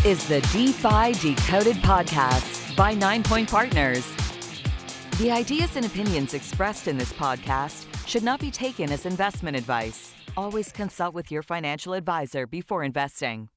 is the DeFi Decoded podcast by 9 Point Partners. The ideas and opinions expressed in this podcast should not be taken as investment advice. Always consult with your financial advisor before investing.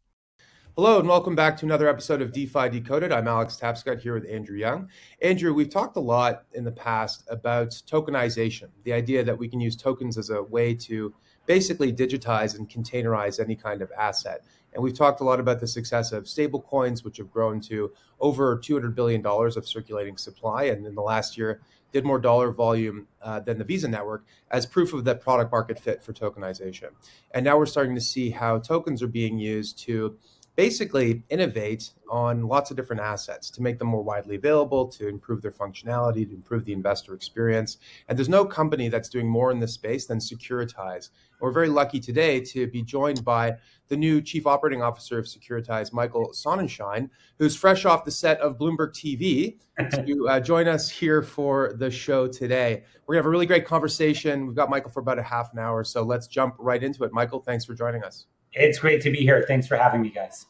Hello and welcome back to another episode of DeFi Decoded. I'm Alex Tapscott here with Andrew Young. Andrew, we've talked a lot in the past about tokenization, the idea that we can use tokens as a way to basically digitize and containerize any kind of asset. And we've talked a lot about the success of stable coins, which have grown to over $200 billion of circulating supply. And in the last year, did more dollar volume than the Visa network as proof of that product market fit for tokenization. And now we're starting to see how tokens are being used to basically innovate on lots of different assets to make them more widely available, to improve their functionality, to improve the investor experience. And there's no company that's doing more in this space than Securitize. And we're very lucky today to be joined by the new Chief Operating Officer of Securitize, Michael Sonnenshein, who's fresh off the set of Bloomberg TV to join us here for the show today. We're gonna have a really great conversation. We've got Michael for about a half an hour, so let's jump right into it. Michael, thanks for joining us. It's great to be here. Thanks for having me, guys.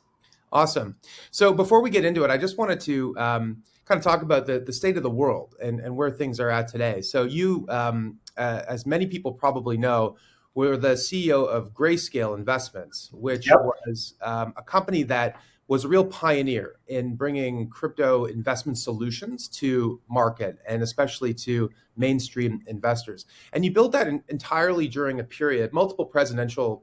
Awesome. So before we get into it, I just wanted to kind of talk about the state of the world and where things are at today. So you, as many people probably know, were the CEO of Grayscale Investments, which was a company that was a real pioneer in bringing crypto investment solutions to market and especially to mainstream investors. And you built that entirely during a period, multiple presidential,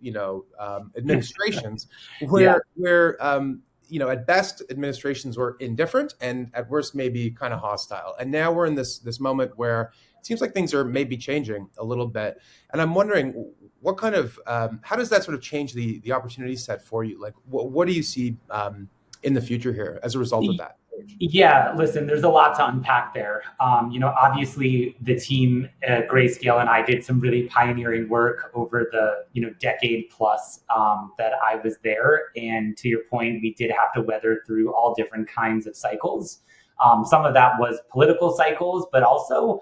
administrations, where at best administrations were indifferent and at worst maybe kind of hostile. And now we're in this moment where it seems like things are maybe changing a little bit. And I'm wondering what kind of how does that sort of change the opportunity set for you? Like what do you see in the future here as a result of that? Yeah, listen, there's a lot to unpack there. Obviously the team at Grayscale and I did some really pioneering work over the decade plus that I was there. And to your point, we did have to weather through all different kinds of cycles. Some of that was political cycles, but also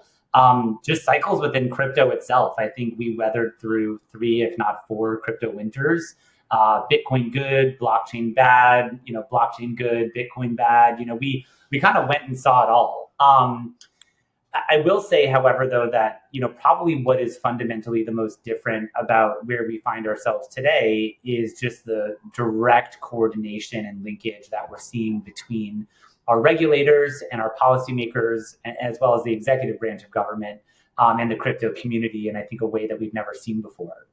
just cycles within crypto itself. I think we weathered through 3, if not 4 crypto winters. Bitcoin good, blockchain bad, blockchain good, Bitcoin bad. We kind of went and saw it all. I will say, however, though, that, probably what is fundamentally the most different about where we find ourselves today is just the direct coordination and linkage that we're seeing between our regulators and our policymakers, as well as the executive branch of government and the crypto community, in I think a way that we've never seen before.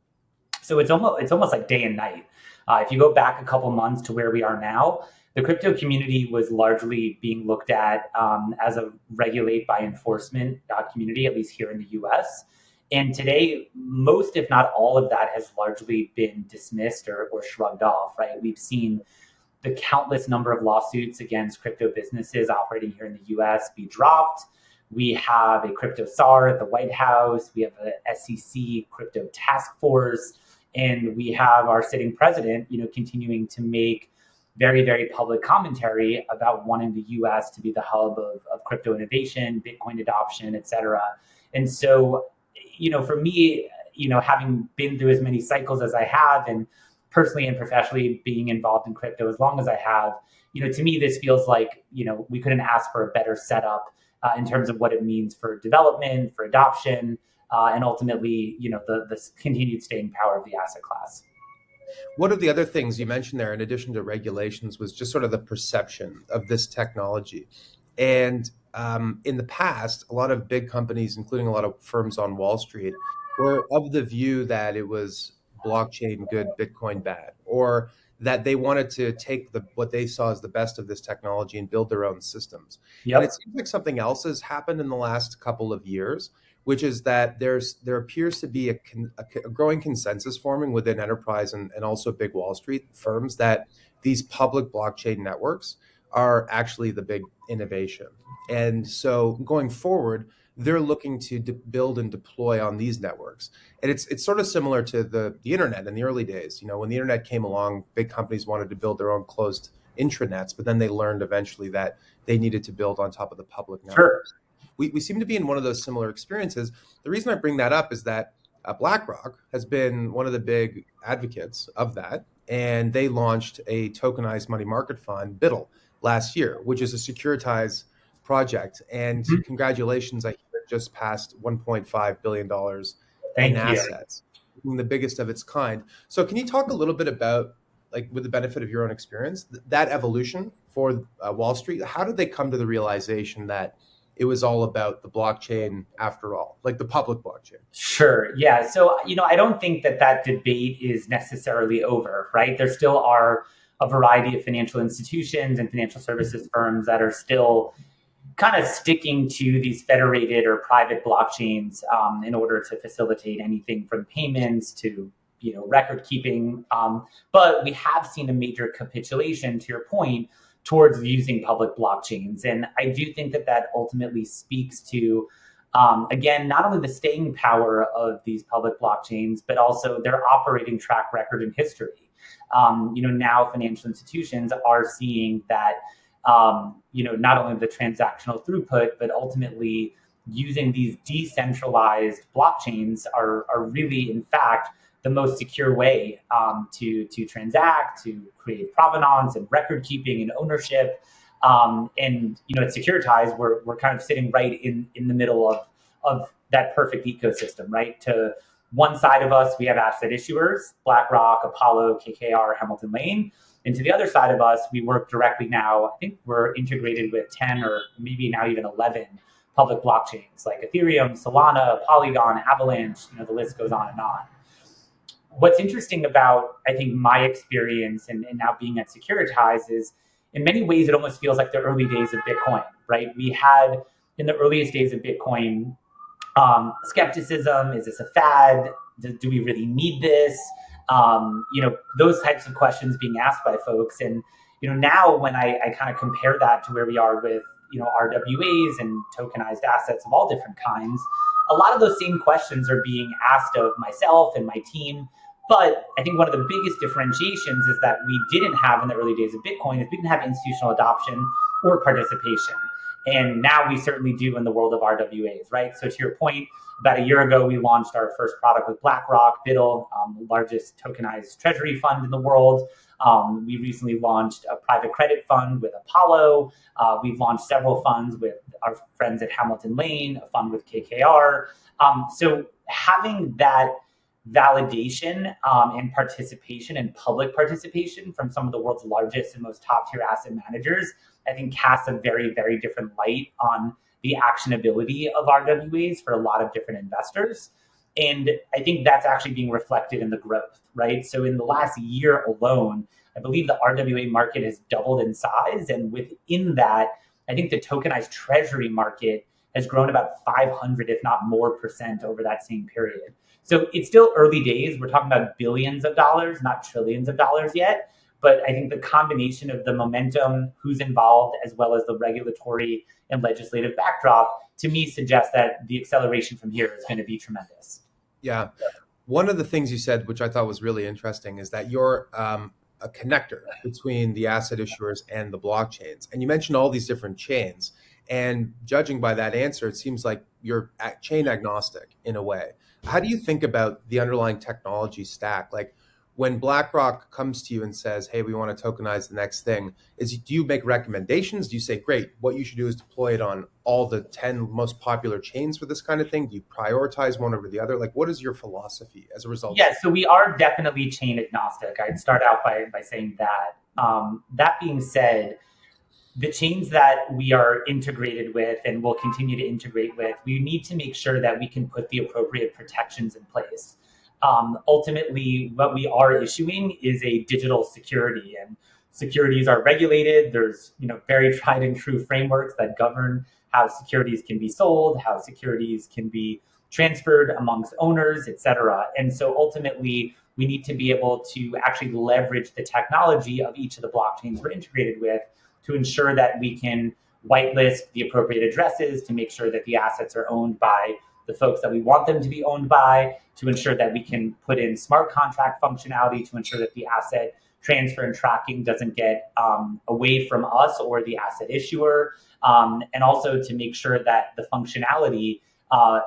So it's almost like day and night. If you go back a couple months to where we are now, the crypto community was largely being looked at as a regulate by enforcement community, at least here in the US. And today, most, if not all of that has largely been dismissed or shrugged off, right? We've seen the countless number of lawsuits against crypto businesses operating here in the US be dropped. We have a crypto SAR at the White House. We have a SEC crypto task force. And we have our sitting president, continuing to make very, very public commentary about wanting the US to be the hub of crypto innovation, Bitcoin adoption, et cetera. And so, for me, having been through as many cycles as I have, and personally and professionally being involved in crypto as long as I have, to me, this feels like, we couldn't ask for a better setup in terms of what it means for development, for adoption, and ultimately, the continued staying power of the asset class. One of the other things you mentioned there, in addition to regulations, was just sort of the perception of this technology. And in the past, a lot of big companies, including a lot of firms on Wall Street, were of the view that it was blockchain good, Bitcoin bad, or that they wanted to take what they saw as the best of this technology and build their own systems. Yep. And it seems like something else has happened in the last couple of years, which is that there appears to be a growing consensus forming within enterprise and also big Wall Street firms that these public blockchain networks are actually the big innovation. And so going forward, they're looking to build and deploy on these networks. And it's sort of similar to the internet in the early days. When the internet came along, big companies wanted to build their own closed intranets, but then they learned eventually that they needed to build on top of the public networks. Sure. We seem to be in one of those similar experiences. The reason I bring that up is that BlackRock has been one of the big advocates of that, and they launched a tokenized money market fund, BUIDL, last year, which is a Securitize project. And congratulations, I hear it just passed $1.5 billion in assets, the biggest of its kind. So can you talk a little bit about, like, with the benefit of your own experience, that evolution for Wall Street? How did they come to the realization that it was all about the blockchain after all, like the public blockchain? Sure. Yeah. So, I don't think that debate is necessarily over, right? There still are a variety of financial institutions and financial services firms that are still kind of sticking to these federated or private blockchains in order to facilitate anything from payments to record keeping. But we have seen a major capitulation, to your point, towards using public blockchains. And I do think that ultimately speaks to, again, not only the staying power of these public blockchains, but also their operating track record and history. Now financial institutions are seeing that, not only the transactional throughput, but ultimately using these decentralized blockchains are really, in fact, the most secure way to transact, to create provenance and record keeping and ownership. And at Securitize, we're kind of sitting right in the middle of that perfect ecosystem, right? To one side of us, we have asset issuers, BlackRock, Apollo, KKR, Hamilton Lane. And to the other side of us, we work directly now. I think we're integrated with 10 or maybe now even 11 public blockchains like Ethereum, Solana, Polygon, Avalanche, the list goes on and on. What's interesting about, I think, my experience and now being at Securitize is, in many ways, it almost feels like the early days of Bitcoin, right? We had, in the earliest days of Bitcoin, skepticism. Is this a fad? Do we really need this? Those types of questions being asked by folks. And, now when I kind of compare that to where we are with, RWAs and tokenized assets of all different kinds, a lot of those same questions are being asked of myself and my team. But I think one of the biggest differentiations is that we didn't have in the early days of Bitcoin is we didn't have institutional adoption or participation. And now we certainly do in the world of RWAs, right? So to your point, about a year ago, we launched our first product with BlackRock, BUIDL, the largest tokenized treasury fund in the world. We recently launched a private credit fund with Apollo. We've launched several funds with our friends at Hamilton Lane, a fund with KKR. So having that validation and participation and public participation from some of the world's largest and most top-tier asset managers, I think casts a very, very different light on the actionability of RWAs for a lot of different investors. And I think that's actually being reflected in the growth, right? So in the last year alone, I believe the RWA market has doubled in size. And within that, I think the tokenized treasury market has grown about 500, if not more % over that same period. So it's still early days. We're talking about billions of dollars, not trillions of dollars yet. But I think the combination of the momentum, who's involved, as well as the regulatory and legislative backdrop, to me suggests that the acceleration from here is going to be tremendous. Yeah. One of the things you said, which I thought was really interesting, is that you're a connector between the asset issuers and the blockchains. And you mentioned all these different chains. And judging by that answer, it seems like you're chain agnostic in a way. How do you think about the underlying technology stack? Like, when BlackRock comes to you and says, hey, we want to tokenize the next thing, do you make recommendations? Do you say, great, what you should do is deploy it on all the 10 most popular chains for this kind of thing? Do you prioritize one over the other? Like, what is your philosophy as a result? Yeah, so we are definitely chain agnostic. I'd start out by saying that. That being said, the chains that we are integrated with and will continue to integrate with, we need to make sure that we can put the appropriate protections in place. Ultimately, what we are issuing is a digital security, and securities are regulated. There's very tried and true frameworks that govern how securities can be sold, how securities can be transferred amongst owners, et cetera. And so ultimately, we need to be able to actually leverage the technology of each of the blockchains we're integrated with to ensure that we can whitelist the appropriate addresses, to make sure that the assets are owned by the folks that we want them to be owned by, to ensure that we can put in smart contract functionality to ensure that the asset transfer and tracking doesn't get away from us or the asset issuer, and also to make sure that the functionality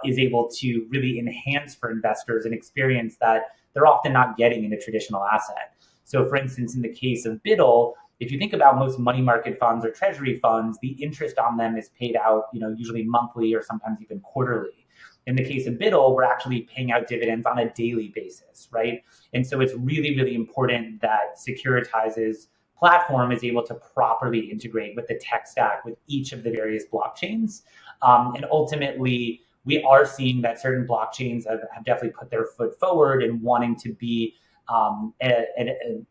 is able to really enhance for investors an experience that they're often not getting in a traditional asset. So for instance, in the case of BUIDL, if you think about most money market funds or treasury funds, the interest on them is paid out, usually monthly or sometimes even quarterly. In the case of BUIDL, we're actually paying out dividends on a daily basis, right? And so it's really, really important that Securitize's platform is able to properly integrate with the tech stack with each of the various blockchains. And ultimately, we are seeing that certain blockchains have definitely put their foot forward in wanting to be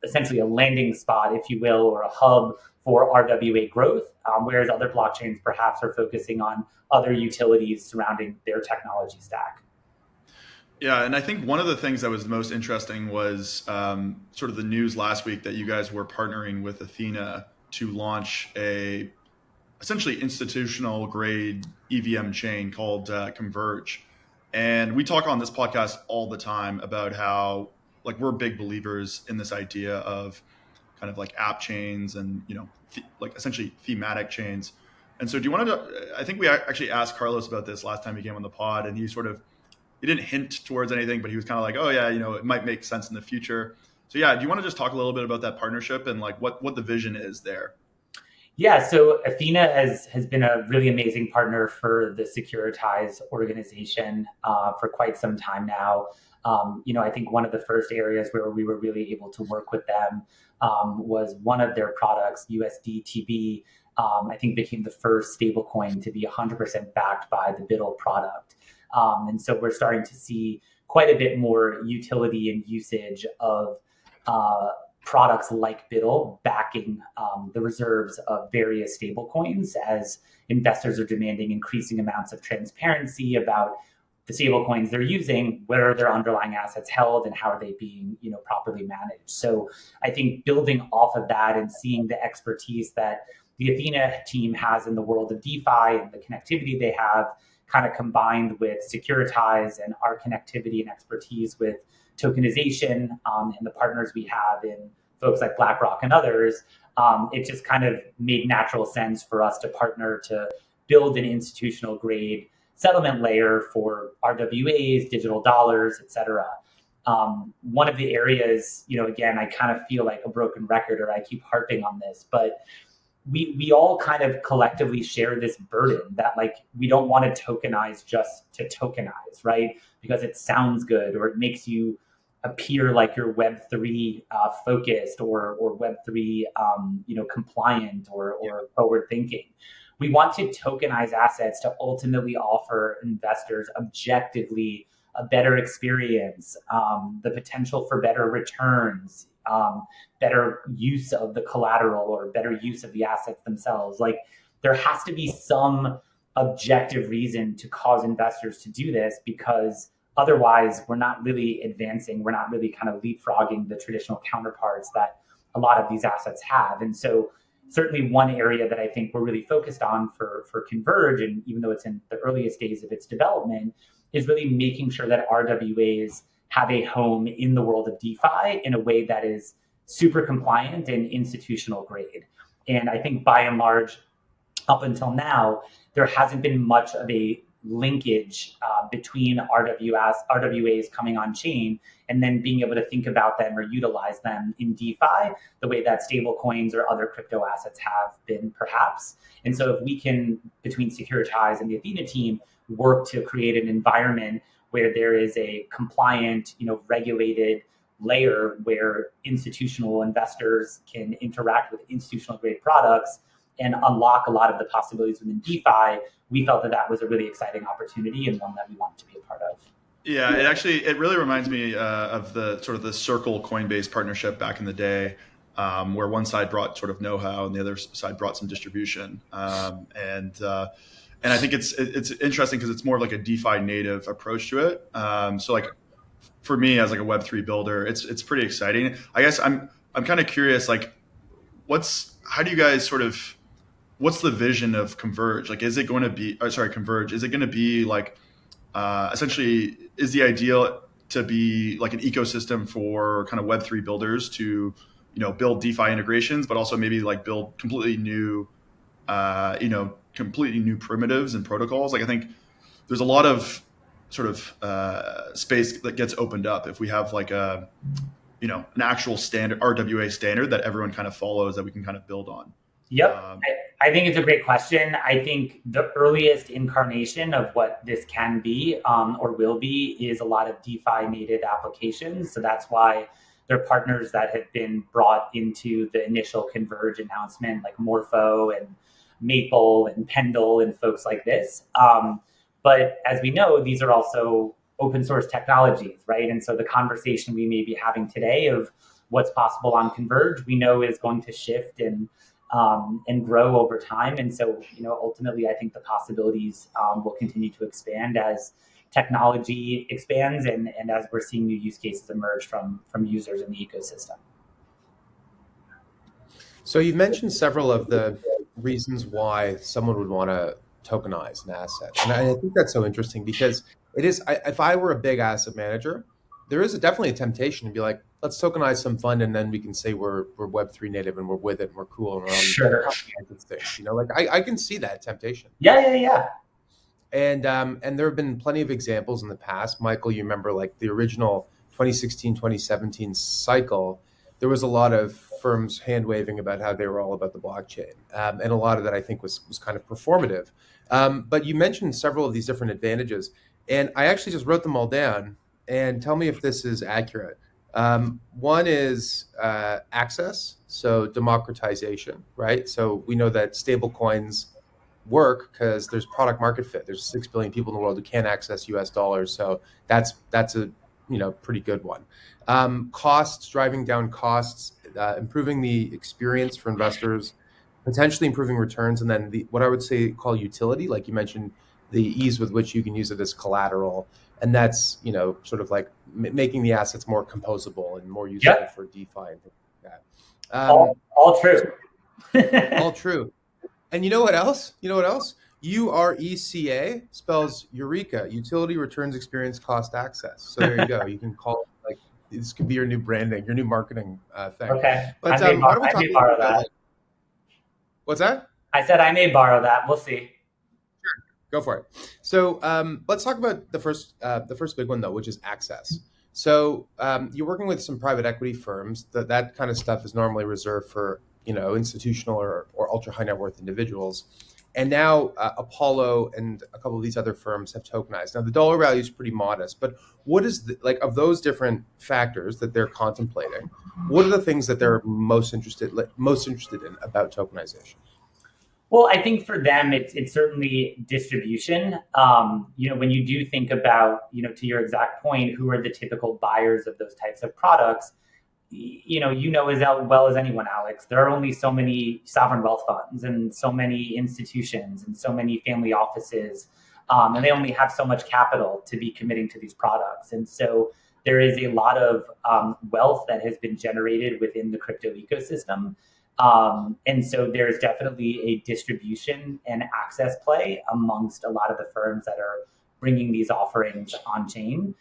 essentially a landing spot, if you will, or a hub for RWA growth, whereas other blockchains perhaps are focusing on other utilities surrounding their technology stack. Yeah, and I think one of the things that was most interesting was sort of the news last week that you guys were partnering with Ethena to launch a essentially institutional grade EVM chain called Converge. And we talk on this podcast all the time about how like we're big believers in this idea of kind of like app chains and, like essentially thematic chains. And so do you want to, I think we actually asked Carlos about this last time he came on the pod, and he didn't hint towards anything, but he was kind of like, oh yeah, it might make sense in the future. So yeah, do you want to just talk a little bit about that partnership and like what the vision is there? Yeah, so Ethena has been a really amazing partner for the Securitize organization for quite some time now. I think one of the first areas where we were really able to work with them was one of their products, USDTB, I think became the first stablecoin to be 100% backed by the BUIDL product. And so we're starting to see quite a bit more utility and usage of products like BUIDL backing the reserves of various stablecoins as investors are demanding increasing amounts of transparency about the stablecoins they're using, where are their underlying assets held, and how are they being properly managed. So I think building off of that and seeing the expertise that the Ethena team has in the world of DeFi and the connectivity they have kind of combined with Securitize and our connectivity and expertise with tokenization and the partners we have in folks like BlackRock and others, it just kind of made natural sense for us to partner to build an institutional grade settlement layer for RWAs, digital dollars, et cetera. One of the areas, again, I kind of feel like a broken record or I keep harping on this, but we all kind of collectively share this burden that like we don't want to tokenize just to tokenize, right? Because it sounds good or it makes you appear like you're Web3 focused or Web3 compliant or forward thinking. We want to tokenize assets to ultimately offer investors objectively a better experience, the potential for better returns, better use of the collateral or better use of the assets themselves. Like there has to be some objective reason to cause investors to do this, because otherwise we're not really advancing. We're not really kind of leapfrogging the traditional counterparts that a lot of these assets have. And so certainly one area that I think we're really focused on for Converge, and even though it's in the earliest days of its development, is really making sure that RWAs have a home in the world of DeFi in a way that is super compliant and institutional grade. And I think by and large, up until now, there hasn't been much of a linkage between RWAs coming on chain and then being able to think about them or utilize them in DeFi the way that stable coins or other crypto assets have been perhaps. And so if we can, between Securitize and the Ethena team, work to create an environment where there is a compliant, regulated layer where institutional investors can interact with institutional grade products and unlock a lot of the possibilities within DeFi, we felt that that was a really exciting opportunity and one that we wanted to be a part of. Yeah, it really reminds me of the sort of the Circle Coinbase partnership back in the day, where one side brought sort of know-how and the other side brought some distribution. And I think it's interesting because it's more of like a DeFi native approach to it. So like for me as like a Web3 builder, it's pretty exciting. I guess I'm kind of curious, like how do you guys sort of, what's the vision of Converge? Like, is it going to be, Converge, is it going to be like, essentially, is the ideal to be like an ecosystem for kind of Web3 builders to, build DeFi integrations, but also maybe like build completely new primitives and protocols? Like, I think there's a lot of sort of space that gets opened up if we have like a, an actual standard RWA standard that everyone kind of follows that we can kind of build on. Yep. I think it's a great question. I think the earliest incarnation of what this can be or will be is a lot of DeFi native applications. So that's why there are partners that have been brought into the initial Converge announcement, like Morpho and Maple and Pendle and folks like this. But as we know, these are also open source technologies, right? And so the conversation we may be having today of what's possible on Converge, we know is going to shift and grow over time. And so, ultimately, I think the possibilities will continue to expand as technology expands and as we're seeing new use cases emerge from users in the ecosystem. So you've mentioned several of the reasons why someone would want to tokenize an asset. And I think that's so interesting because it is, if I were a big asset manager, there is definitely a temptation to be like, let's tokenize some fund and then we can say we're Web3 native and we're with it and we're cool and we're on Sure. things. Like I can see that temptation. Yeah. And there have been plenty of examples in the past. Michael, you remember like the original 2016, 2017 cycle, there was a lot of firms hand waving about how they were all about the blockchain. And a lot of that I think was kind of performative. But you mentioned several of these different advantages and I actually just wrote them all down and tell me if this is accurate. One is access, so democratization, right? So we know that stable coins work because there's product market fit. There's 6 billion people in the world who can't access US dollars. So that's a pretty good one. Costs, driving down costs, improving the experience for investors, potentially improving returns, and then what I would say call utility, like you mentioned, the ease with which you can use it as collateral. And that's, sort of like making the assets more composable and more useful for DeFi and things like that. All true. All true. And you know what else? URECA spells Eureka, utility, returns, experience, cost, access. So there you go. You can call it like, this could be your new branding, your new marketing thing. Okay. But I may borrow that. What's that? I said I may borrow that. We'll see. Go for it. So let's talk about the first big one, though, which is access. So you're working with some private equity firms. That kind of stuff is normally reserved for institutional or ultra high net worth individuals. And now Apollo and a couple of these other firms have tokenized. Now the dollar value is pretty modest, but what is of those different factors that they're contemplating? What are the things that they're most interested in about tokenization? Well, I think for them, it's certainly distribution. When you do think about, to your exact point, who are the typical buyers of those types of products, as well as anyone, Alex, there are only so many sovereign wealth funds and so many institutions and so many family offices, and they only have so much capital to be committing to these products. And so there is a lot of wealth that has been generated within the crypto ecosystem. And so there's definitely a distribution and access play amongst a lot of the firms that are bringing these offerings on chain,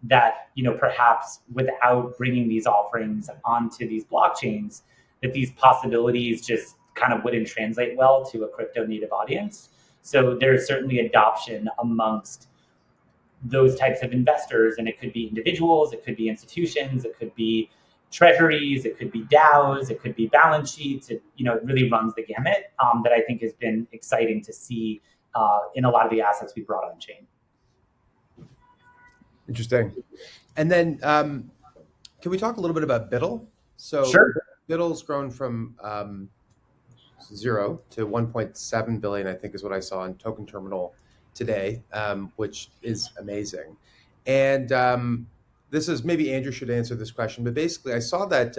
that, perhaps without bringing these offerings onto these blockchains, that these possibilities just kind of wouldn't translate well to a crypto native audience. So there's certainly adoption amongst those types of investors, and it could be individuals, it could be institutions, it could be treasuries, it could be DAOs, it could be balance sheets. It really runs the gamut. That I think has been exciting to see in a lot of the assets we brought on chain. Interesting. And then can we talk a little bit about BUIDL? So Sure. BUIDL's grown from 0 to 1.7 billion, I think is what I saw on Token Terminal today, which is amazing. And this is, maybe Andrew should answer this question, but basically I saw that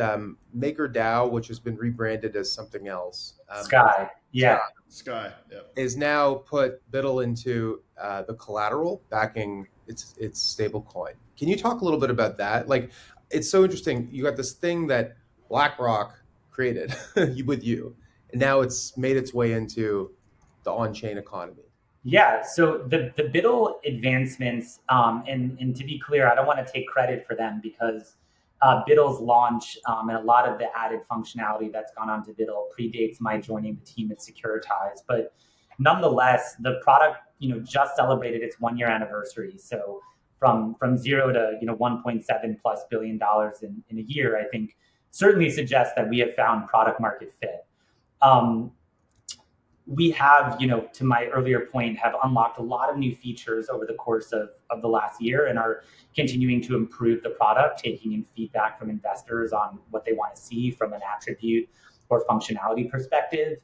MakerDAO, which has been rebranded as something else. Sky. Yeah. Sky. Yep. Is now put BUIDL into the collateral backing its stable coin. Can you talk a little bit about that? Like, it's so interesting. You got this thing that BlackRock created with you, and now it's made its way into the on-chain economy. Yeah, so the BUIDL advancements, and to be clear, I don't want to take credit for them because BUIDL's launch and a lot of the added functionality that's gone on to BUIDL predates my joining the team at Securitize. But nonetheless, the product just celebrated its 1 year anniversary. So from zero to 1.7 plus billion dollars in a year, I think certainly suggests that we have found product market fit. We have, to my earlier point, have unlocked a lot of new features over the course of the last year and are continuing to improve the product, taking in feedback from investors on what they want to see from an attribute or functionality perspective.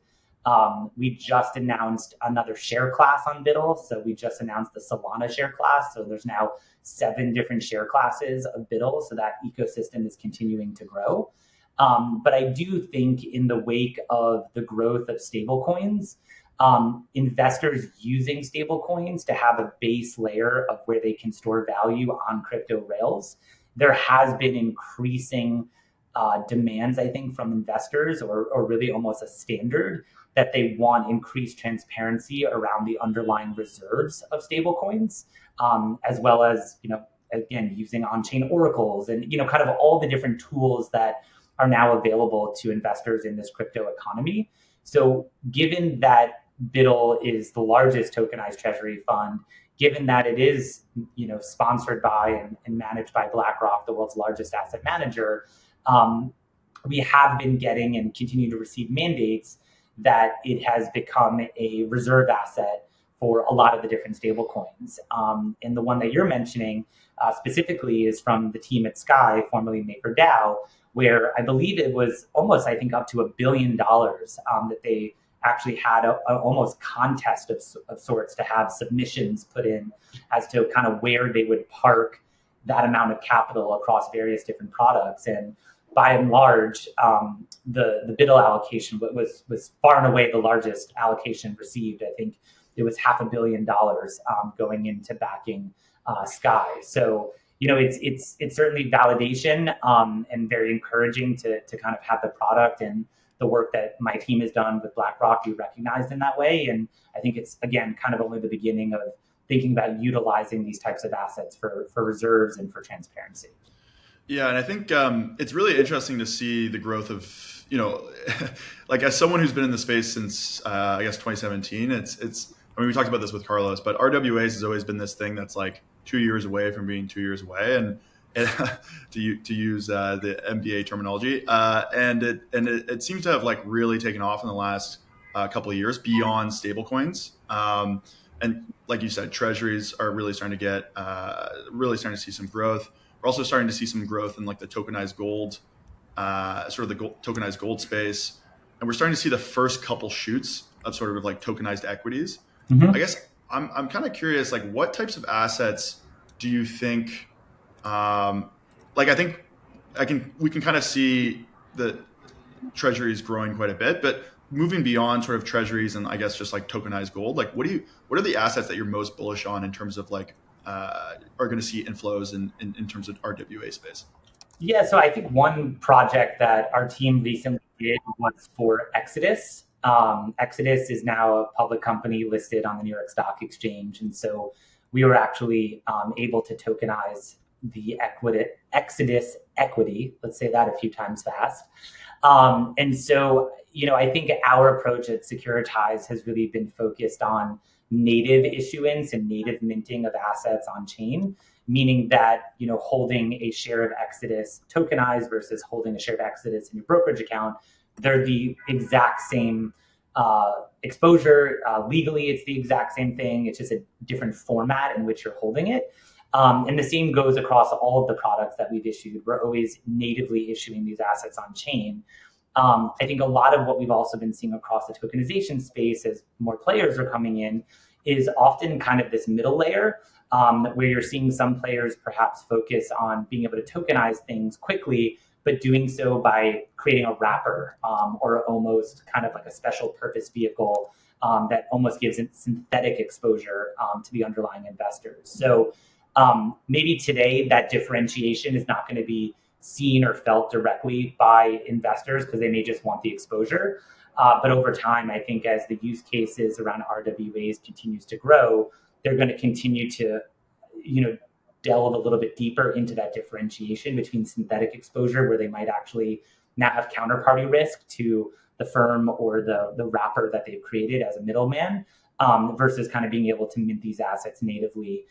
We just announced another share class on BUIDL. So we just announced the Solana share class. So there's now 7 different share classes of BUIDL. So that ecosystem is continuing to grow. But I do think in the wake of the growth of stablecoins, investors using stablecoins to have a base layer of where they can store value on crypto rails, there has been increasing demands, I think, from investors, or really almost a standard that they want increased transparency around the underlying reserves of stablecoins, as well as, again, using on-chain oracles and, kind of all the different tools that are now available to investors in this crypto economy. So given that BUIDL is the largest tokenized treasury fund, given that it is, sponsored by and managed by BlackRock, the world's largest asset manager, we have been getting and continue to receive mandates that it has become a reserve asset for a lot of the different stablecoins. And the one that you're mentioning specifically is from the team at Sky, formerly MakerDAO, where I believe it was almost, I think, up to $1 billion that they actually had a almost contest of sorts to have submissions put in as to kind of where they would park that amount of capital across various different products. And by and large, the BUIDL allocation was far and away the largest allocation received. I think it was $500 million going into backing Sky. So, it's certainly validation and very encouraging to kind of have the product and the work that my team has done with BlackRock be recognized in that way. And I think it's, again, kind of only the beginning of thinking about utilizing these types of assets for reserves and for transparency. Yeah, and I think it's really interesting to see the growth of, like as someone who's been in the space since, I guess, 2017, we talked about this with Carlos, but RWAs has always been this thing that's like 2 years away from being 2 years away, and to use the MBA terminology, and it seems to have like really taken off in the last couple of years beyond stablecoins. And like you said, treasuries are really starting to see some growth. We're also starting to see some growth in like the tokenized gold, tokenized gold space, and we're starting to see the first couple shoots of sort of like tokenized equities. Mm-hmm. I guess I'm kind of curious, like what types of assets do you think? I think we can kind of see the treasuries growing quite a bit, but moving beyond sort of treasuries and I guess just like tokenized gold, like what are the assets that you're most bullish on in terms of like are going to see inflows in terms of RWA space? Yeah, so I think one project that our team recently did was for Exodus. Exodus is now a public company listed on the New York Stock Exchange. And so we were actually able to tokenize the Exodus equity. Let's say that a few times fast. And so, I think our approach at Securitize has really been focused on native issuance and native minting of assets on chain, meaning that, holding a share of Exodus tokenized versus holding a share of Exodus in your brokerage account, they're the exact same exposure. Legally, it's the exact same thing. It's just a different format in which you're holding it. And the same goes across all of the products that we've issued. We're always natively issuing these assets on chain. I think a lot of what we've also been seeing across the tokenization space as more players are coming in is often kind of this middle layer where you're seeing some players perhaps focus on being able to tokenize things quickly, but doing so by creating a wrapper or almost kind of like a special purpose vehicle that almost gives it synthetic exposure to the underlying investors. So maybe today that differentiation is not going to be seen or felt directly by investors because they may just want the exposure. But over time, I think as the use cases around RWAs continues to grow, they're going to continue to, delve a little bit deeper into that differentiation between synthetic exposure, where they might actually now have counterparty risk to the firm or the wrapper that they've created as a middleman, versus kind of being able to mint these assets natively,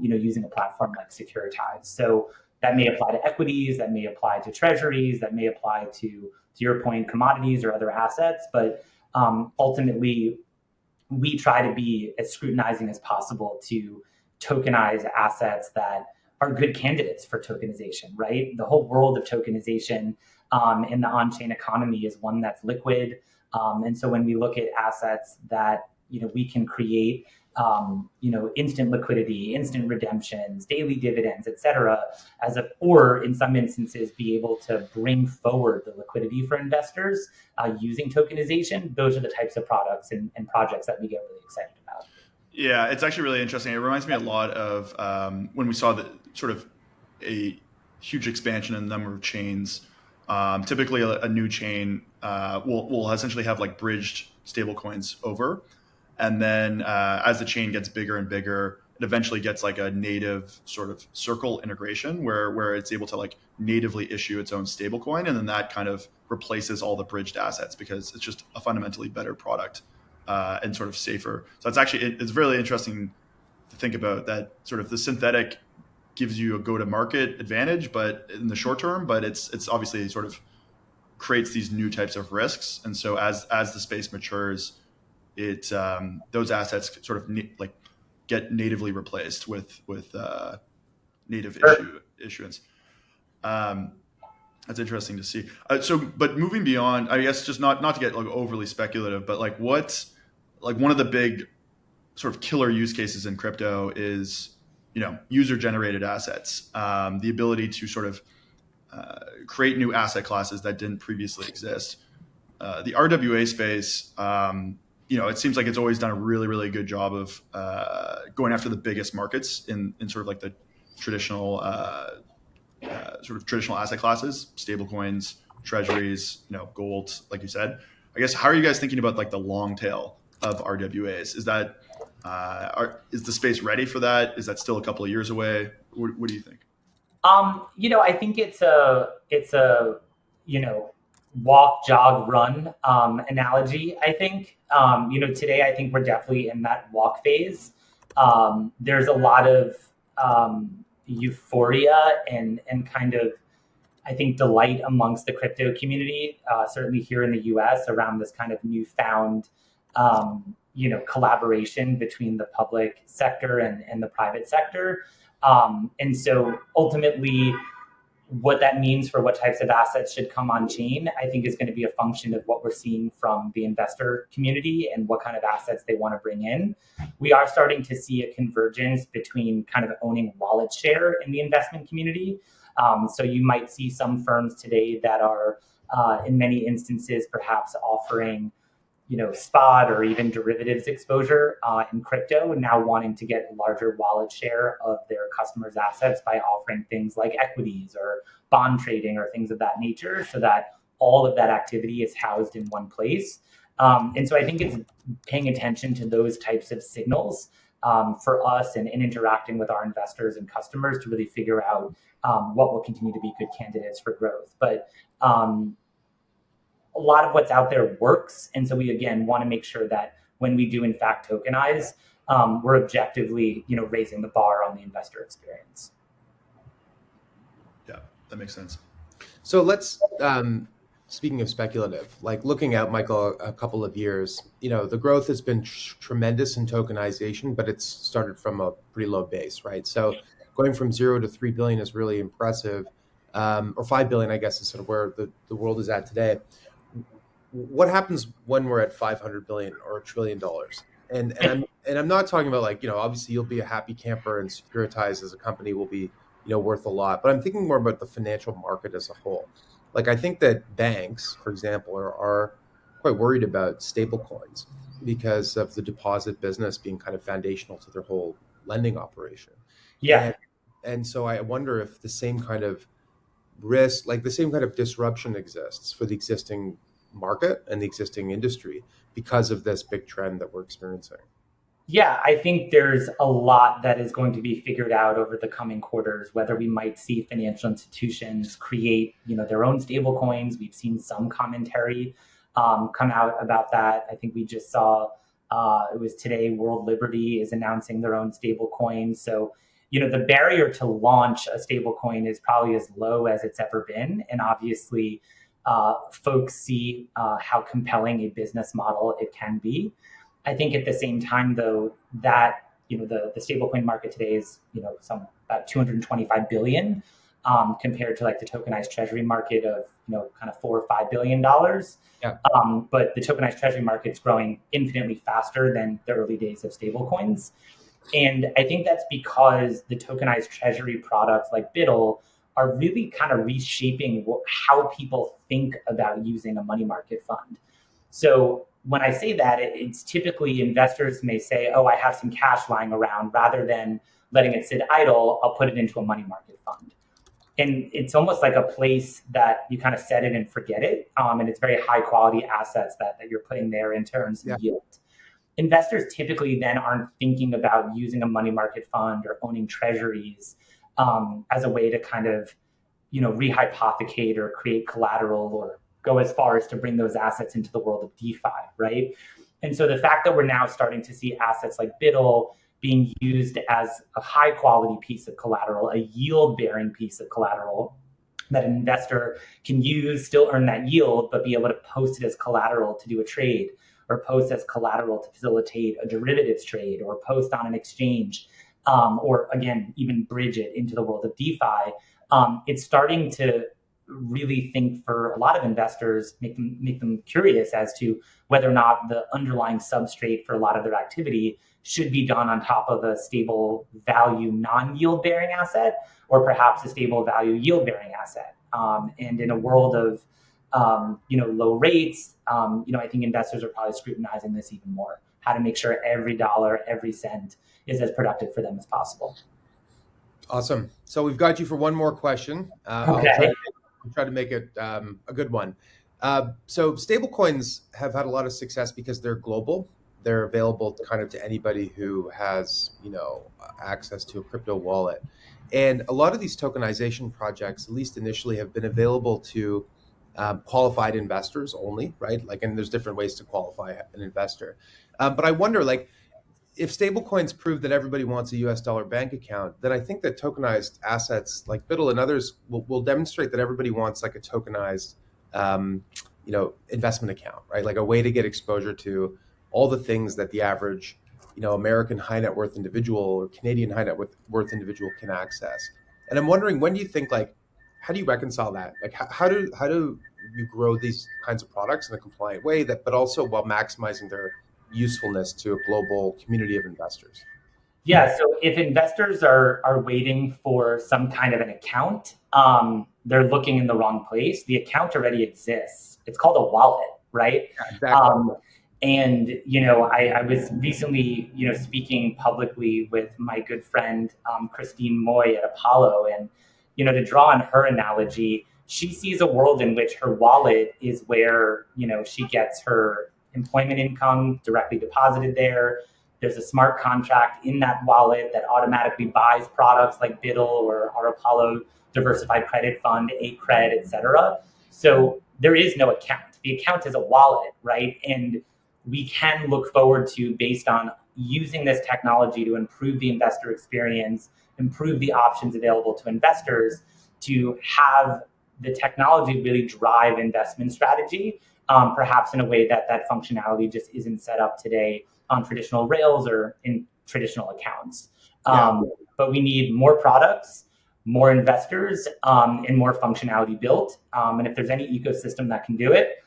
using a platform like Securitize. So that may apply to equities, that may apply to treasuries, that may apply to your point, commodities or other assets. But ultimately, we try to be as scrutinizing as possible to tokenize assets that are good candidates for tokenization, right? The whole world of tokenization in the on-chain economy is one that's liquid. And so when we look at assets that, we can create, instant liquidity, instant redemptions, daily dividends, et cetera, or in some instances, be able to bring forward the liquidity for investors using tokenization, those are the types of products and projects that we get really excited about. Yeah, it's actually really interesting. It reminds me a lot of when we saw the sort of a huge expansion in the number of chains. Typically, a new chain will essentially have like bridged stablecoins over. And then as the chain gets bigger and bigger, it eventually gets like a native sort of circle integration where it's able to like natively issue its own stablecoin. And then that kind of replaces all the bridged assets because it's just a fundamentally better product and sort of safer. So it's really interesting to think about that sort of the synthetic gives you a go-to-market advantage, but in the short term, but it's obviously sort of creates these new types of risks. And so as the space matures, those assets sort of get natively replaced with native issuance. That's interesting to see. But moving beyond, I guess, just not to get like overly speculative, but like one of the big sort of killer use cases in crypto is user generated assets, the ability to sort of create new asset classes that didn't previously exist. The RWA space. It seems like it's always done a really, really good job of going after the biggest markets in sort of like the traditional traditional asset classes, stable coins, treasuries, gold, like you said. I guess, how are you guys thinking about like the long tail of RWAs? Is that is the space ready for that? Is that still a couple of years away? What do you think? I think it's a walk, jog, run analogy. I think today I think we're definitely in that walk phase. There's a lot of euphoria and kind of, I think, delight amongst the crypto community, certainly here in the US, around this kind of newfound collaboration between the public sector and the private sector. And so ultimately, what that means for what types of assets should come on chain, I think, is going to be a function of what we're seeing from the investor community and what kind of assets they want to bring in. We are starting to see a convergence between kind of owning wallet share in the investment community. So you might see some firms today that are, in many instances, perhaps offering spot or even derivatives exposure in crypto, now wanting to get larger wallet share of their customers' assets by offering things like equities or bond trading or things of that nature, so that all of that activity is housed in one place. And so I think it's paying attention to those types of signals for us and interacting with our investors and customers to really figure out what will continue to be good candidates for growth. But a lot of what's out there works. And so we, again, want to make sure that when we do, in fact, tokenize, we're objectively, raising the bar on the investor experience. Yeah, that makes sense. So let's, speaking of speculative, like looking out, Michael, a couple of years, the growth has been tremendous in tokenization, but it's started from a pretty low base, right? So going from 0 to 3 billion is really impressive, or 5 billion, I guess, is sort of where the world is at today. What happens when we're at 500 billion or $1 trillion? And I'm not talking about like, obviously you'll be a happy camper and Securitize as a company will be, worth a lot, but I'm thinking more about the financial market as a whole. Like, I think that banks, for example, are quite worried about stable coins because of the deposit business being kind of foundational to their whole lending operation. Yeah. And so I wonder if the same kind of risk, like the same kind of disruption exists for the existing market and the existing industry because of this big trend that we're experiencing. Yeah, I think there's a lot that is going to be figured out over the coming quarters, whether we might see financial institutions create, their own stable coins. We've seen some commentary come out about that. I think we just saw It was today, World Liberty is announcing their own stable coin. So, the barrier to launch a stable coin is probably as low as it's ever been. And obviously, folks see how compelling a business model it can be. I think at the same time, though, that the stablecoin market today is about 225 billion compared to like the tokenized treasury market of kind of $4 or $5 billion. Yeah. But the tokenized treasury market is growing infinitely faster than the early days of stablecoins, and I think that's because the tokenized treasury products like BUIDL are really kind of reshaping how people think about using a money market fund. So when I say that, it's typically investors may say, oh, I have some cash lying around, rather than letting it sit idle, I'll put it into a money market fund. And it's almost like a place that you kind of set it and forget it. And it's very high quality assets that you're putting there in terms of yield. Investors typically then aren't thinking about using a money market fund or owning treasuries as a way to kind of, rehypothecate or create collateral or go as far as to bring those assets into the world of DeFi, right? And so the fact that we're now starting to see assets like BUIDL being used as a high quality piece of collateral, a yield bearing piece of collateral that an investor can use, still earn that yield, but be able to post it as collateral to do a trade, or post as collateral to facilitate a derivatives trade, or post on an exchange, or again, even bridge it into the world of DeFi. It's starting to really think for a lot of investors, make them curious as to whether or not the underlying substrate for a lot of their activity should be done on top of a stable value non-yield bearing asset, or perhaps a stable value yield bearing asset. And in a world of low rates, I think investors are probably scrutinizing this even more, how to make sure every dollar, every cent is as productive for them as possible. Awesome. So we've got you for one more question. Okay. I'll try to make it a good one. So stablecoins have had a lot of success because they're global. They're available to anybody who has, access to a crypto wallet. And a lot of these tokenization projects, at least initially, have been available to qualified investors only, right? And there's different ways to qualify an investor. But I wonder, if stablecoins prove that everybody wants a US dollar bank account, then I think that tokenized assets like BUIDL and others will demonstrate that everybody wants a tokenized, investment account, right? Like a way to get exposure to all the things that the average, American high net worth individual or Canadian high net worth individual can access. And I'm wondering, when do you think, how do you reconcile that? How do you grow these kinds of products in a compliant way but also while maximizing their usefulness to a global community of investors? Yeah, so if investors are waiting for some kind of an account, they're looking in the wrong place. The account already exists. It's called a wallet, right? Yeah, exactly. And, I was recently, speaking publicly with my good friend, Christine Moy at Apollo. And, to draw on her analogy, she sees a world in which her wallet is where, she gets her employment income directly deposited there. There's a smart contract in that wallet that automatically buys products like BUIDL or our Apollo Diversified Credit Fund, ACRED, et cetera. So there is no account. The account is a wallet, right? And we can look forward to, based on using this technology to improve the investor experience, improve the options available to investors, to have the technology really drive investment strategy, perhaps in a way that functionality just isn't set up today on traditional rails or in traditional accounts. But we need more products, more investors, and more functionality built. And if there's any ecosystem that can do it,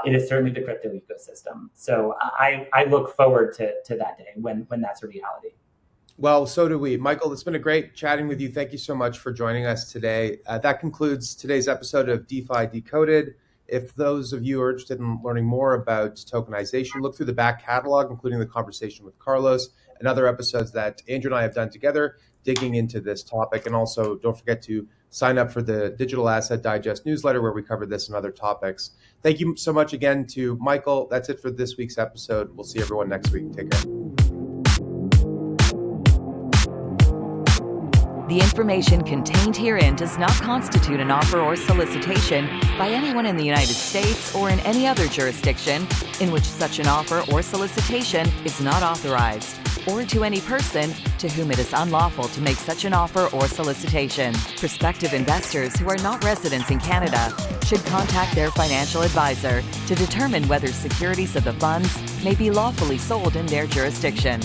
it is certainly the crypto ecosystem. So I look forward to that day when that's a reality. Well, so do we. Michael, it's been a great chatting with you. Thank you so much for joining us today. That concludes today's episode of DeFi Decoded. If those of you are interested in learning more about tokenization, look through the back catalog, including the conversation with Carlos and other episodes that Andrew and I have done together, digging into this topic. And also, don't forget to sign up for the Digital Asset Digest newsletter, where we cover this and other topics. Thank you so much again to Michael. That's it for this week's episode. We'll see everyone next week. Take care. The information contained herein does not constitute an offer or solicitation by anyone in the United States or in any other jurisdiction in which such an offer or solicitation is not authorized, or to any person to whom it is unlawful to make such an offer or solicitation. Prospective investors who are not residents in Canada should contact their financial advisor to determine whether securities of the funds may be lawfully sold in their jurisdiction.